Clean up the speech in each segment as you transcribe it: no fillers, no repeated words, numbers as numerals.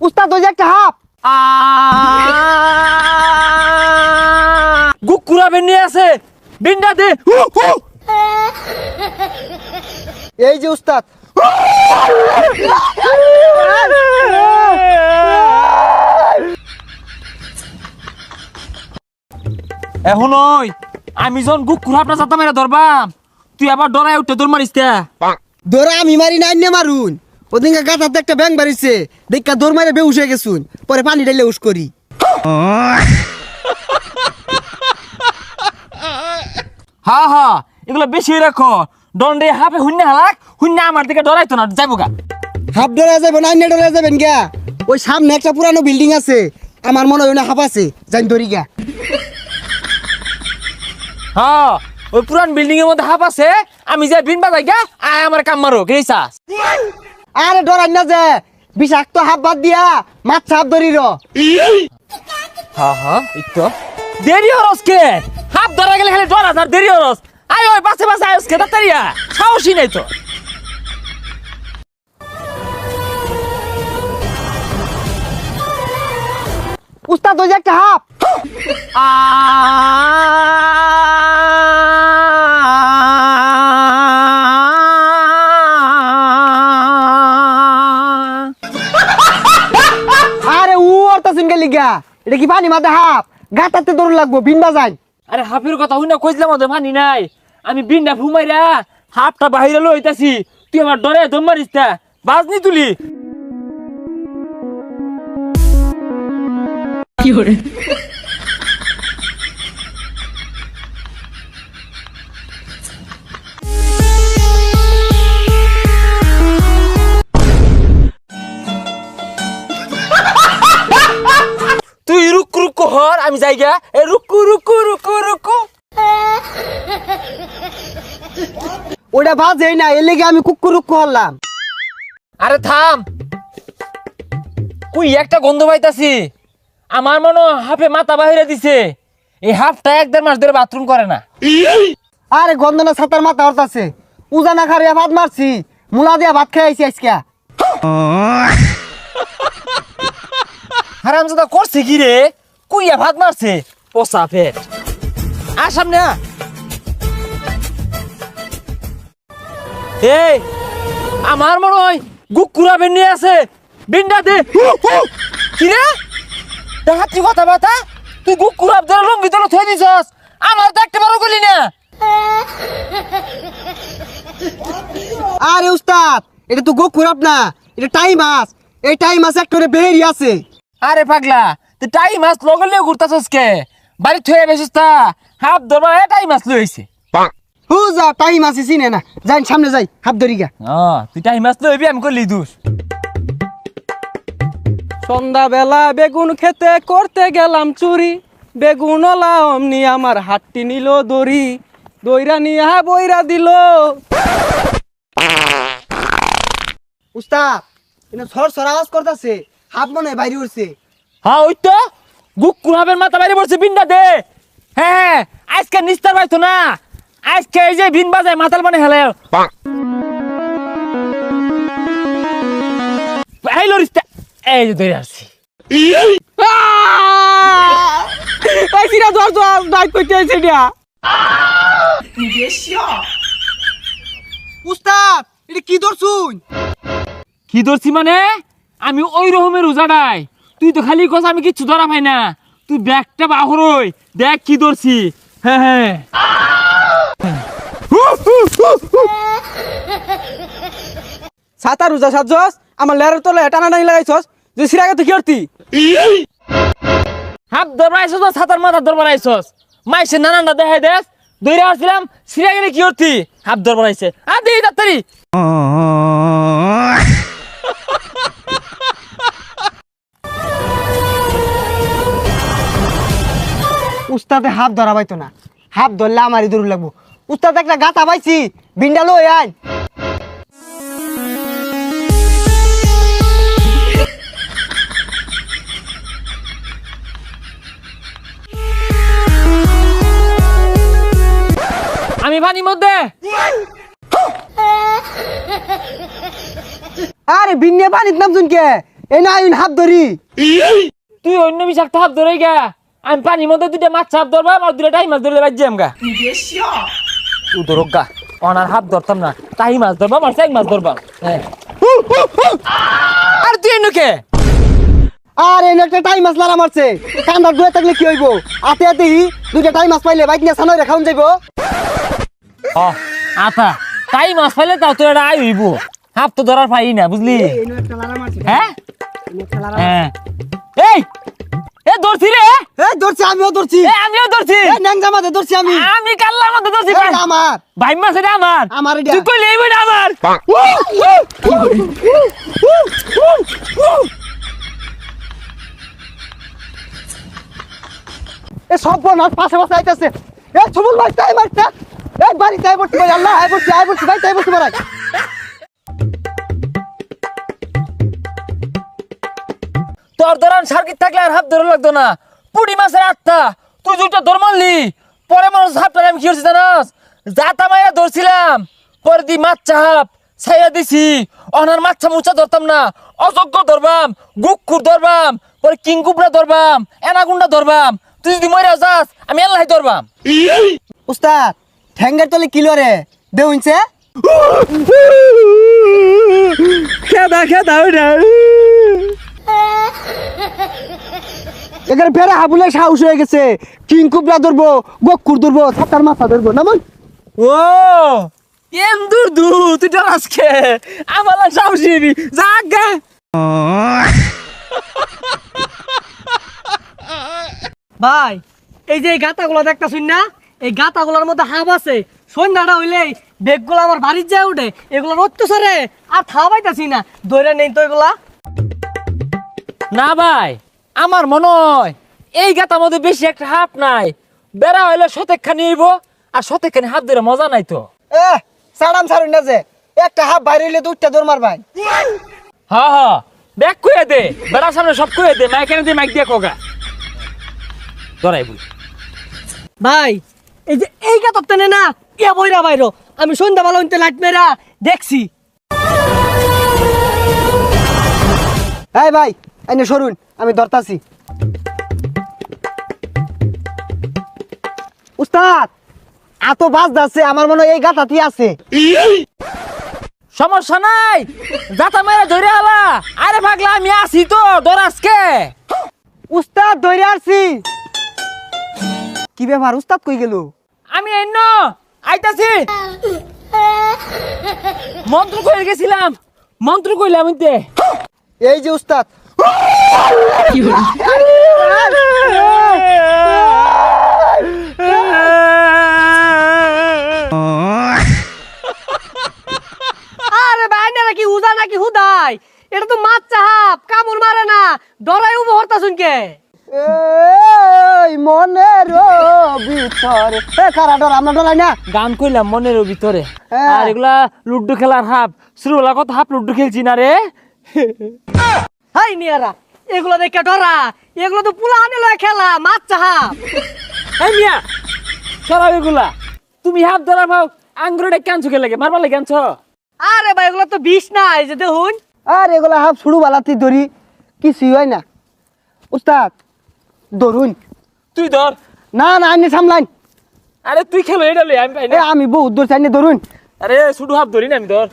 উস্তাদ ওই যে একটা হাফ গুকুরা বেনি আছে বিন্ডা দে এই যে উস্তাদ এখন ওই আমি যখন গুকুরা আপনার যাতা মেরা ধরবাম তুই আবার ডরায় উঠে দৌড় মারিস তা ধরা আমি মারি না আইনে মারুন ওদিনকে গাছাতে একটা ব্যাং বাড়িছে দেখা দৌড় মারে বেউস হয়ে গেছুন পরে পানি ঢেলে উস করি হা হা এগুলো বেশি রাখো দণ্ডে হাফে হুন্না হালাক হুন্না আমার দিকে ডরাইতো না যাইবো গা হাফ ডরা যাবেন আইনে ডরা যাবেন গা ওই সামনে একটা পুরানো বিল্ডিং আছে আমার মনে হয় না হাফ আছে জানি ধরি গা হ্যাঁ ওই পুরান বিল্ডিং এর মধ্যে হাফ আছে আমি যে বিন বাজাই গা আয় আমার কাম মারো গেছাস আরে ডরাই না যে বিষাক্ত হাফ বাদ দিয়া মাছ হাফ ধরি র হ্যাঁ হ্যাঁ ইতো দেরি হরস কে হাফ ধরা গেলে খালি ডরা আর দেরি হরস আয় ওই পাশে পাশে আয়স কে তাড়াতাড়িয়া সাহসই নাই তো উস্তাদ ওই যে একটা হাফ আরে উ অর্থ শুনকে লিগা এটা কি পানি মাথা হাফ গাটাতে দৌড় লাগবো বিন বাজাই আরে হাফের কথা হই না কইছিলাম ওদের মানি নাই আমি বিনটা ফুমাইরা হাফটা বাহিরে লইতাছি তুই আমার ডরে দম মারিস তা বাজনি তুলি কি হরে তুই রুকু রুকু হর আমি যাইগা এ রুকু রুকু রুকু রুকু ওটা বাজেই না এর লেগে আমি কুক্কু রুক্কু হলাম আরে থাম কুই একটা গন্ধ পাইতাছি আমার মনে হয় হাফে মাথা বাহিরে দিছে এই হাফটা 1-1.5 মাস ধরে বাথরুম করে না আরে গন্ধনা ছাতার মাথা হরতাছে উজানা খারিয়া ভাত মারছি মুলা দিয়া ভাত খাই আইছি আজকে হারামজাদা করছে কি রে কুইয়া ভাত মারছে পচা পেট আর সামনে আ। এই আমার মনে হয় গুকুরা বেনি আছে বিন্ডা দে কি রে দেখাচ্ছি কথা বাতা তুই গুকুরা ধরে লঙ্গি তোলা থই দিছস আমার তো একটা বড় গলি না আরে উস্তাদ এটা তো গোকুরাপ না এটা টাই মাছ এই টাই মাছ একটা বেহেরি আছে আরে পাগলা তুই টাই মাছ লগলে ঘুরতাছস কে বাড়ি থয়ে বেসিস তা হাফ ধরবা টাই মাছ লইছে হু যা টাই মাছ চিনে না যাই সামনে যাই হাত ধরি গা তুই টাই মাছ লইবি আমি করলি দোষ সন্ধ্যাবেলা বেগুন খেতে করতে গেলাম চুরি বেগুন অমনি আমার হাতটি নিল দড়ি দইরা নিয়া বইরা দিল উস্তাদ এটা সর সর আওয়াজ করতেছে হাত মনে হয় বাইরে উঠছে হ্যাঁ ওই তো গুকুরাবের মাথা বাইরে পড়ছে বিন্ডা দে হ্যাঁ আজকে নিস্তার পাইতো না আজকে এই যে বিন বাজায় মাতাল মানে হেলে এই লরিস্তা এই যে ধরে আসছি সিরা ধর ধর ডাইট করতে আইছে এটা উস্তাদ এটা কি ধরছুন কি ধরছি মানে আমি ওই রকমের উজাডাই তুই তো খালি কস আমি কিচ্ছু ধরা পাই না তুই ব্যাগটা বাহরই দেখ কি ধরছি হ্যাঁ হ্যাঁ সাতা রোজা সাজস আমার লেয়ারের তলে টানা টানি লাগাইছস যে সিরাকে তুই কি করতি হাত ধরবার আইসস না ছাতার মাথা ধরবার আইসস মাইসে নানানটা দেখাই দেস দইরা আসছিলাম সিরা গেলে কি করতি হাত ধরবার আইসে আর দিই তাড়াতাড়ি উস্তাদে হাত ধরা পাইতো না হাত ধরলে আমারই দূর লাগবো উস্তাদ একটা গাতা পাইছি বিন্ডা লই আইন আমি পানির মধ্যে আরে বিন্নে পানিত নামছুন কে এই না আইন হাত ধরি তুই অন্য বিষাক্ত হাফ ধরে গা আমি পানির মধ্যে দুইটা মাছ হাফ ধরবাম আর দুইটা টাই মাছ ধরলে বাজ্যাম গা তুই ধরক গা অনার হাফ ধরতাম না টাই মাছ ধরবাম আর চাই মাছ ধরবাম হ্যাঁ আর তুই এনুকে আর এনে একটা টাইম মাছ লারা মারছে কান্দার দুয়ে থাকলে কি হইব আতে আতে দুইটা টাইম মাছ পাইলে বাইক নিয়ে সানই রাখাউন যাইব আতা টাই মাছ পাইলে তাও তোর এটা আই হইব হাফ তো ধরার পাই না বুঝলি হ্যাঁ হ্যাঁ এই এ ধরছি রে এই ধরছি আমিও ধরছি এ আমিও ধরছি এই ন্যাংজা মাঝে ধরছি আমি কাল্লার মধ্যে ধরছি এটা আমার ভাই মাছ এটা আমার আমার এটা। তুই কইলে এই বইটা আমার এ সব বনাস পাশে পাশে আইতাছে এ সুমন ভাই তাই মারছে এই বাড়ি তাই পড়ছি ভাই আল্লাহ আই পড়ছি ভাই তাই পড়ছি ভাই তোর ধরান সার্কিট থাকলে আর হাত ধরে লাগতো না পুড়ি মাছের আত্মা তুই দুইটা ধর মারলি পরে মানুষ হাফটা আমি কি করছি জানাস জাতা মাইয়া ধরছিলাম পরে দি মাছ চাহাপ ছাইয়া দিছি অনার মাছা মুছা ধরতাম না অযোগ্য ধরবাম গুকুর ধরবাম পরে কিংকুবরা ধরবাম এনাগুন্ডা ধরবাম তুই যদি মরে যাস আমি আল্লাহ ধরবাম উস্তাদ ঠ্যাঙ্গের তলে কিলো রে দেউনছে খেদা ওইটা এখানে ফেরা হাবুলে সাহস হয়ে গেছে কিংকুবরা ধরবো গকুর ধরবো ছাতার মাথা ধরবো না মন ও এম দূর তুই তো আজকে আমার সাহসী জাগা ভাই এই যে এই গাতাগুলো দেখতাছুন না এই গাতাগুলোর মধ্যে হাব আছে সন্ধ্যাটা হইলেই বেগগুলো আমার বাড়ির যায় উঠে এগুলোর অত্যাচারে আর থাবাইতাছি না ধরে নেই তো এগুলা না ভাই আমার মনে হয় এই গাতার মধ্যে বেশি একটা হাফ নাই বেড়া হইলে শতেকখানি হইব আর শতেকখানি হাফ ধরে মজা নাই তো এ সাড়াম সারুন না যে একটা হাফ বাইরে হইলে দুইটা দৌড় মার ভাই হ্যাঁ ব্যাগ কুয়ে দে বেড়ার সামনে সব কুয়ে দে মাইক এনে দে মাইক দিয়ে কোগা ধরাই বল ভাই এই যে এই গাতার টেনে না ইয়া বইরা বাইরো আমি সন্ধ্যাবেলা উনতে লাইট মেরা দেখছি এই ভাই এনে সরুন আমি ধরতাছি উস্তাদ এত বাস যাচ্ছে আমার মনে হয় এই গাতাতি আছে সমস্যা নাই যাতা মেরে ধরে আলা আরে পাগলা আমি আছি তো ধর আজকে উস্তাদ ধরে আসছি কি ব্যাপার উস্তাদ কই গেল আমি এন্ন আইতাছি মন্ত্র কইলে গেছিলাম মন্ত্র কইলাম ইনতে এই যে উস্তাদ আরে ভাই না নাকি উজা নাকি হুদাই এটা তো মাছ চাহাপ কামড় মারে না ডরাই উব হরতাছুন কে এই মনের ভিতরে এ কারা ডর আমরা ডরাই না গান কইলাম মনের ভিতরে হ্যাঁ। আর এগুলা লুড্ডু খেলার হাফ শুরুবেলা কত হাফ লুড্ডু খেলছি না রে হাই নিয়ারা এগুলো দেখে ডরা এগুলো তো পুলা আনে লয় খেলা মাছ চাহাপ এই মিয়া সরাব এগুলা তুমি হাফ ধরা ভাও আঙ্গুরে ক্যান্সু খেলে মারবার লাগে আনছ আরে ভাই এগুলো তো বিষ না এই যে দেখুন আর এগুলা হাফ শুরু বালাতি ধরি কিছুই হয় না উস্তাদ ধরুন তুই ধর না না আমি সামলাইন আরে তুই খেলো এটা লই আমি পাই এ না আমি বহুত দূর চাইনি ধরুন আরে শুধু হাফ ধরি না আমি ধর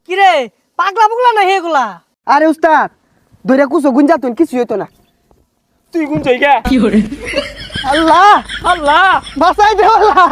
কিরে পাগলা পুগলা না হেগুলা আরে উস্তাদ ধরে কুসো গুঞ্জাতুন কিছুই হইতো না তুই কোন জায়গা আল্লাহ আল্লাহ বাঁচাই দে আল্লাহ